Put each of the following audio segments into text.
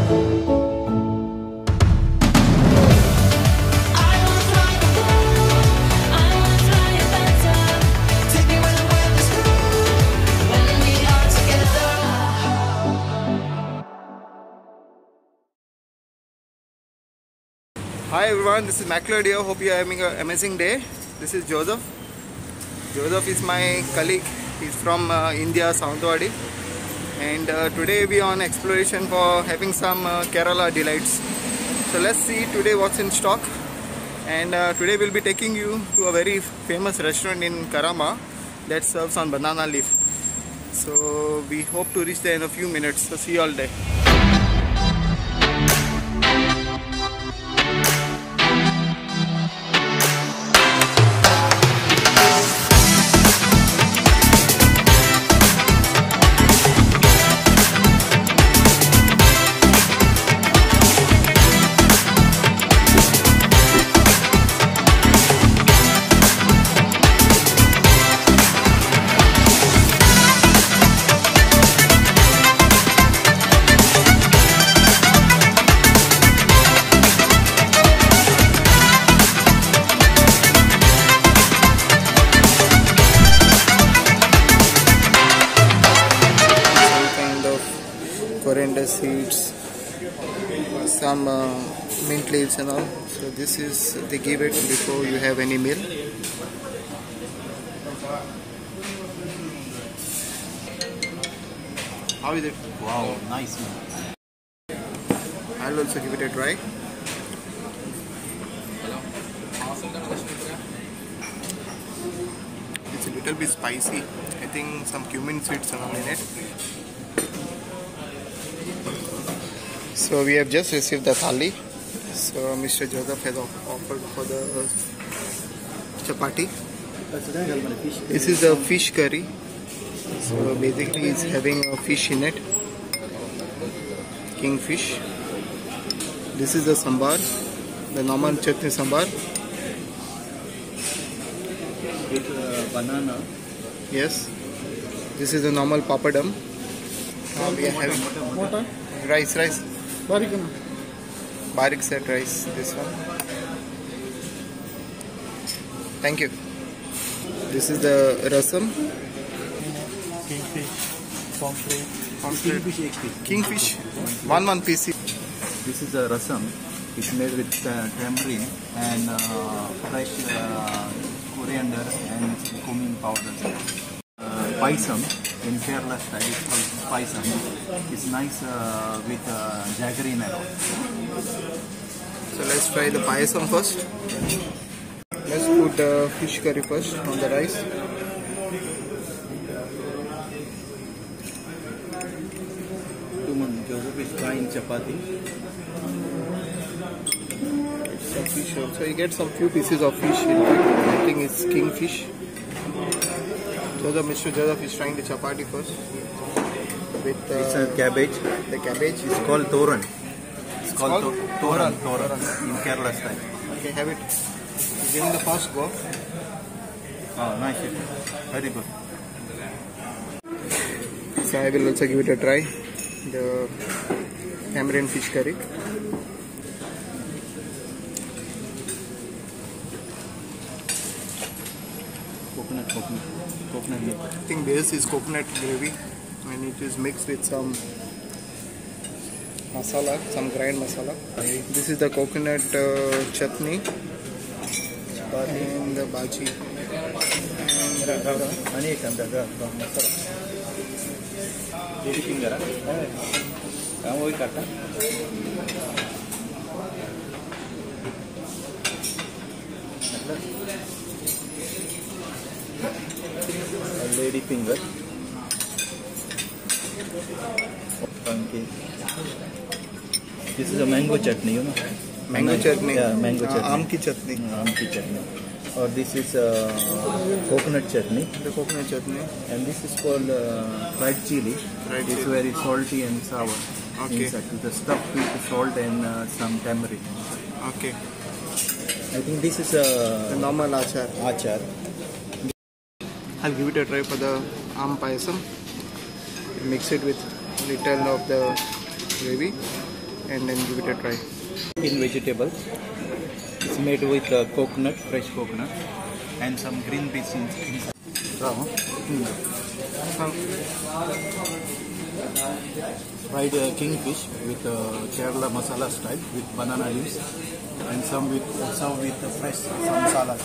Hi everyone, this is MacLeod here. Hope you are having an amazing day. This is Joseph. Joseph is my colleague. He's from India, Sawantwadi. And today we are on exploration for having some Kerala delights. So let's see today what's in stock. And today we'll be taking you to a very famous restaurant in Karama that serves on banana leaf. So we hope to reach there in a few minutes. So see you all day. Coriander seeds, some mint leaves and all. So this is, they give it before you have any meal. How is it? Wow, nice man. I'll also give it a try. It's a little bit spicy. I think some cumin seeds are in it. So we have just received the thali. So Mr. Joseph has offered for the chapati. This is a fish curry. So basically it's having a fish in it. Kingfish. This is the sambar, the normal chutney sambar. With banana. Yes. This is the normal papadam. We are having rice. Barik set rice, this one. Thank you. This is the rasam. Kingfish, pomfret. Kingfish. One piece. This is a rasam. It's made with tamarind and fresh coriander and cumin powder. Paisam in Kerala style, it's called paisam. It's nice with jaggery and all. So let's try the payasam first. Let's put the fish curry first on the rice. Joseph is trying chapati. Some fish also. You get some few pieces of fish. I think it's kingfish. Mr. Joseph is trying the chapati first. With it's a cabbage. The cabbage. It's called toran. It's called toran. In Kerala style. Okay, have it. Give him the first go. Oh, nice. Very good. So I will also give it a try. The tamarind fish curry. Coconut milk. I think base is coconut gravy and it is mixed with some masala, some grind masala. This is the coconut chutney and the bhaji and masala. Jadi pinggara. Kamu kata. Lady finger. Okay. This is a mango chutney, you know. Mango chutney. Yeah, mango chutney. Aam ki chutney. Aam ki chutney. Or this is coconut chutney. The coconut chutney. And this is called fried chili. It's very salty and sour. Okay. Inside. The stuff with salt and some tamarind. Okay. I think this is a The normal achar. achar. I'll give it a try for the aam payasam. Mix it with little of the gravy. and then give it a try. In vegetable, it's made with coconut, fresh coconut, and some green peas inside. Fried kingfish with Kerala masala style with banana leaves, and some with served with fresh some salad.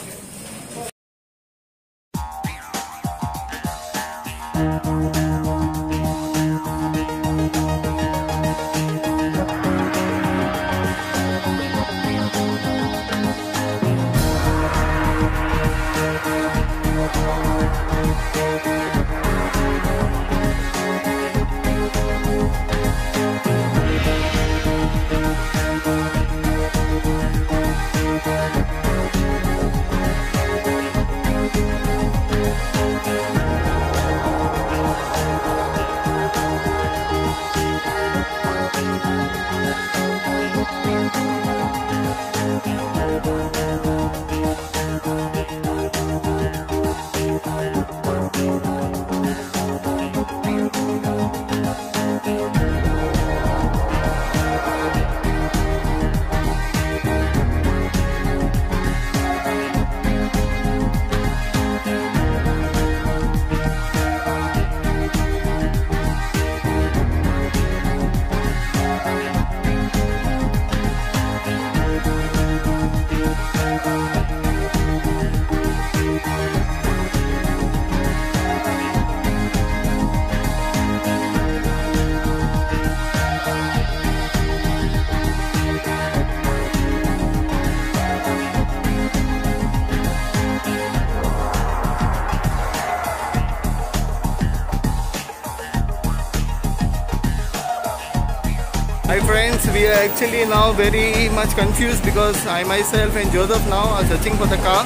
Hi friends, we are actually now very much confused because I myself and Joseph now are searching for the car.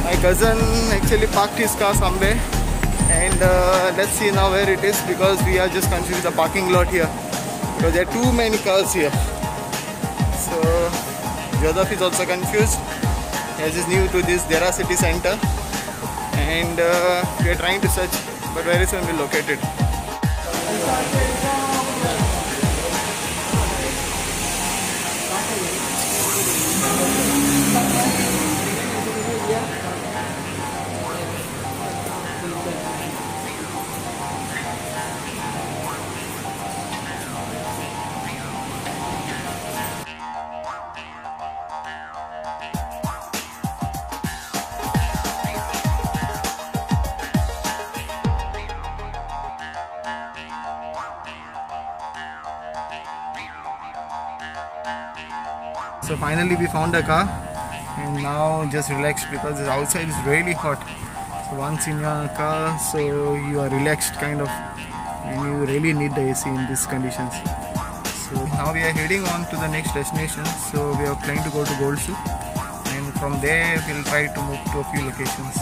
My cousin actually parked his car somewhere, and let's see now where it is, because we are just confused the parking lot here because there are too many cars here. So Joseph is also confused as he's new to this Dera city center, and we are trying to search, but very soon we'll locate it. So finally we found a car, and now just relaxed because the outside is really hot. So once in your car, so you are relaxed kind of, and you really need the AC in these conditions. So now we are heading on to the next destination. So we are planning to go to Gold Soup, and from there we'll try to move to a few locations.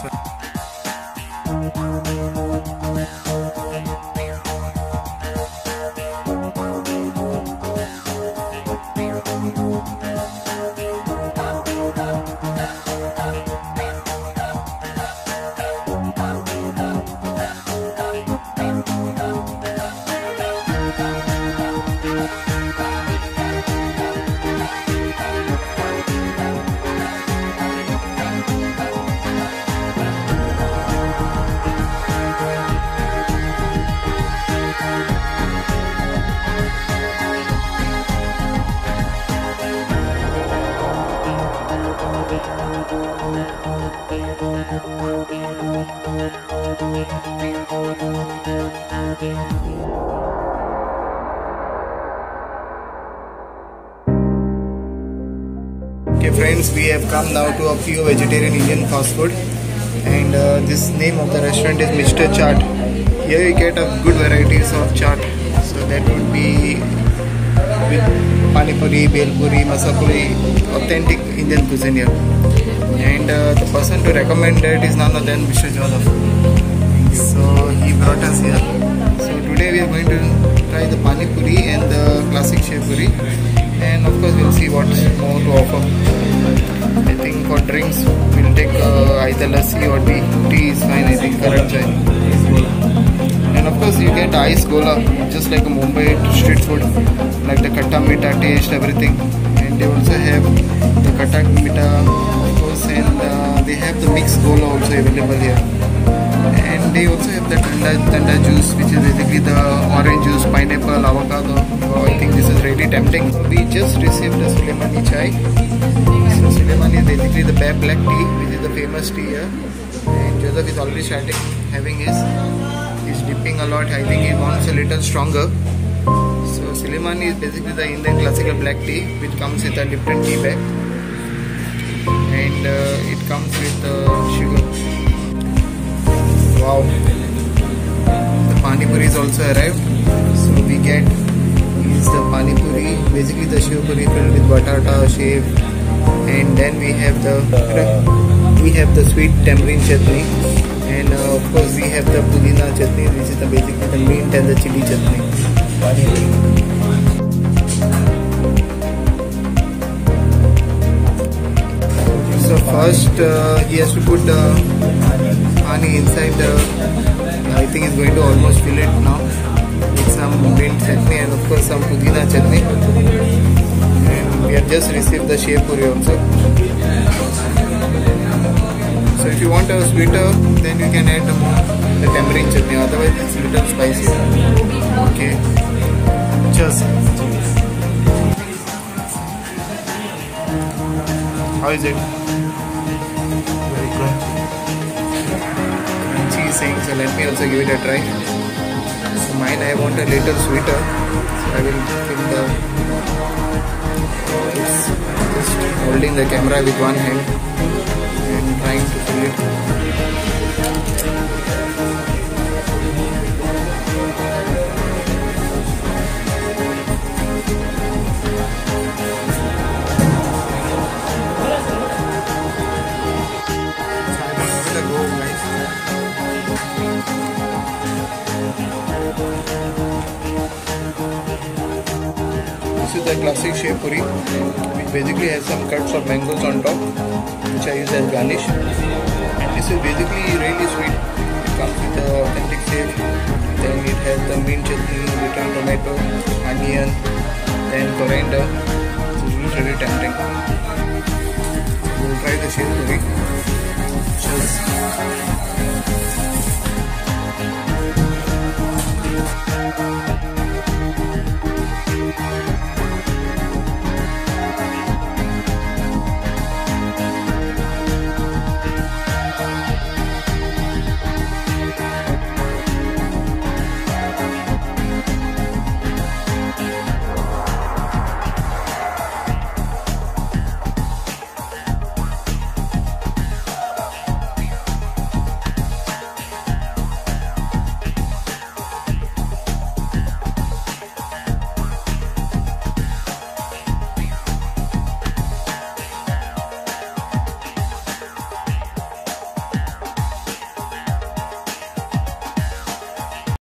Okay friends, we have come now to a few vegetarian Indian fast food, and this name of the restaurant is Mr. Chaat. Here you get a good varieties of chaat. So that would be with pani puri, bel puri, masa puri, authentic Indian cuisine here. And the person to recommend that is none other than Mr. Joseph. So he brought us here. So today we are going to try the pani puri and the classic shev puri, and of course we'll see what's more to offer. I think for drinks we'll take either lassi or tea. Tea is fine, I think, current chai. And of course you get ice gola, just like a Mumbai street food, like the khatta mita taste, everything. And they also have the katak mita, of course, and they have the mixed gola also available here. And they also have the tanda juice, which is basically the orange juice, pineapple, avocado. So I think this is really tempting. We just received the Suleimani chai. So Suleimani is basically the black tea, which is the famous tea here. And Joseph is already starting having his. He's dipping a lot. I think he wants a little stronger. So Suleimani is basically the Indian classical black tea, which comes with a Lipton tea bag, and it comes with sugar. Wow! The pani puri is also arrived. So we get is the pani puri, basically the shiv puri filled with batata, shev, and then we have the sweet tamarind chutney, and of course we have the pudina chutney, which is basically the mint and the chili chutney. So first he has to put the honey inside the, I think he's going to almost fill it now with some mint chutney and of course some pudina chutney. And we have just received the shev puri also. So if you want a sweeter, then you can add the tamarind chutney, otherwise it's a little spicy. Okay. Cheers. How is it? Very crunchy. Crunchy is saying, so let me also give it a try. So mine I want a little sweeter, so I will fill the, just holding the camera with one hand and trying to fill it. This is the classic shev puri, which basically has some cuts of mangoes on top, which I use as garnish. And this is basically really sweet. It comes with the authentic shev, then it has the mint chutney, bitter tomato, onion, then coriander. So it looks really tempting. So we'll try the shev puri. Cheers.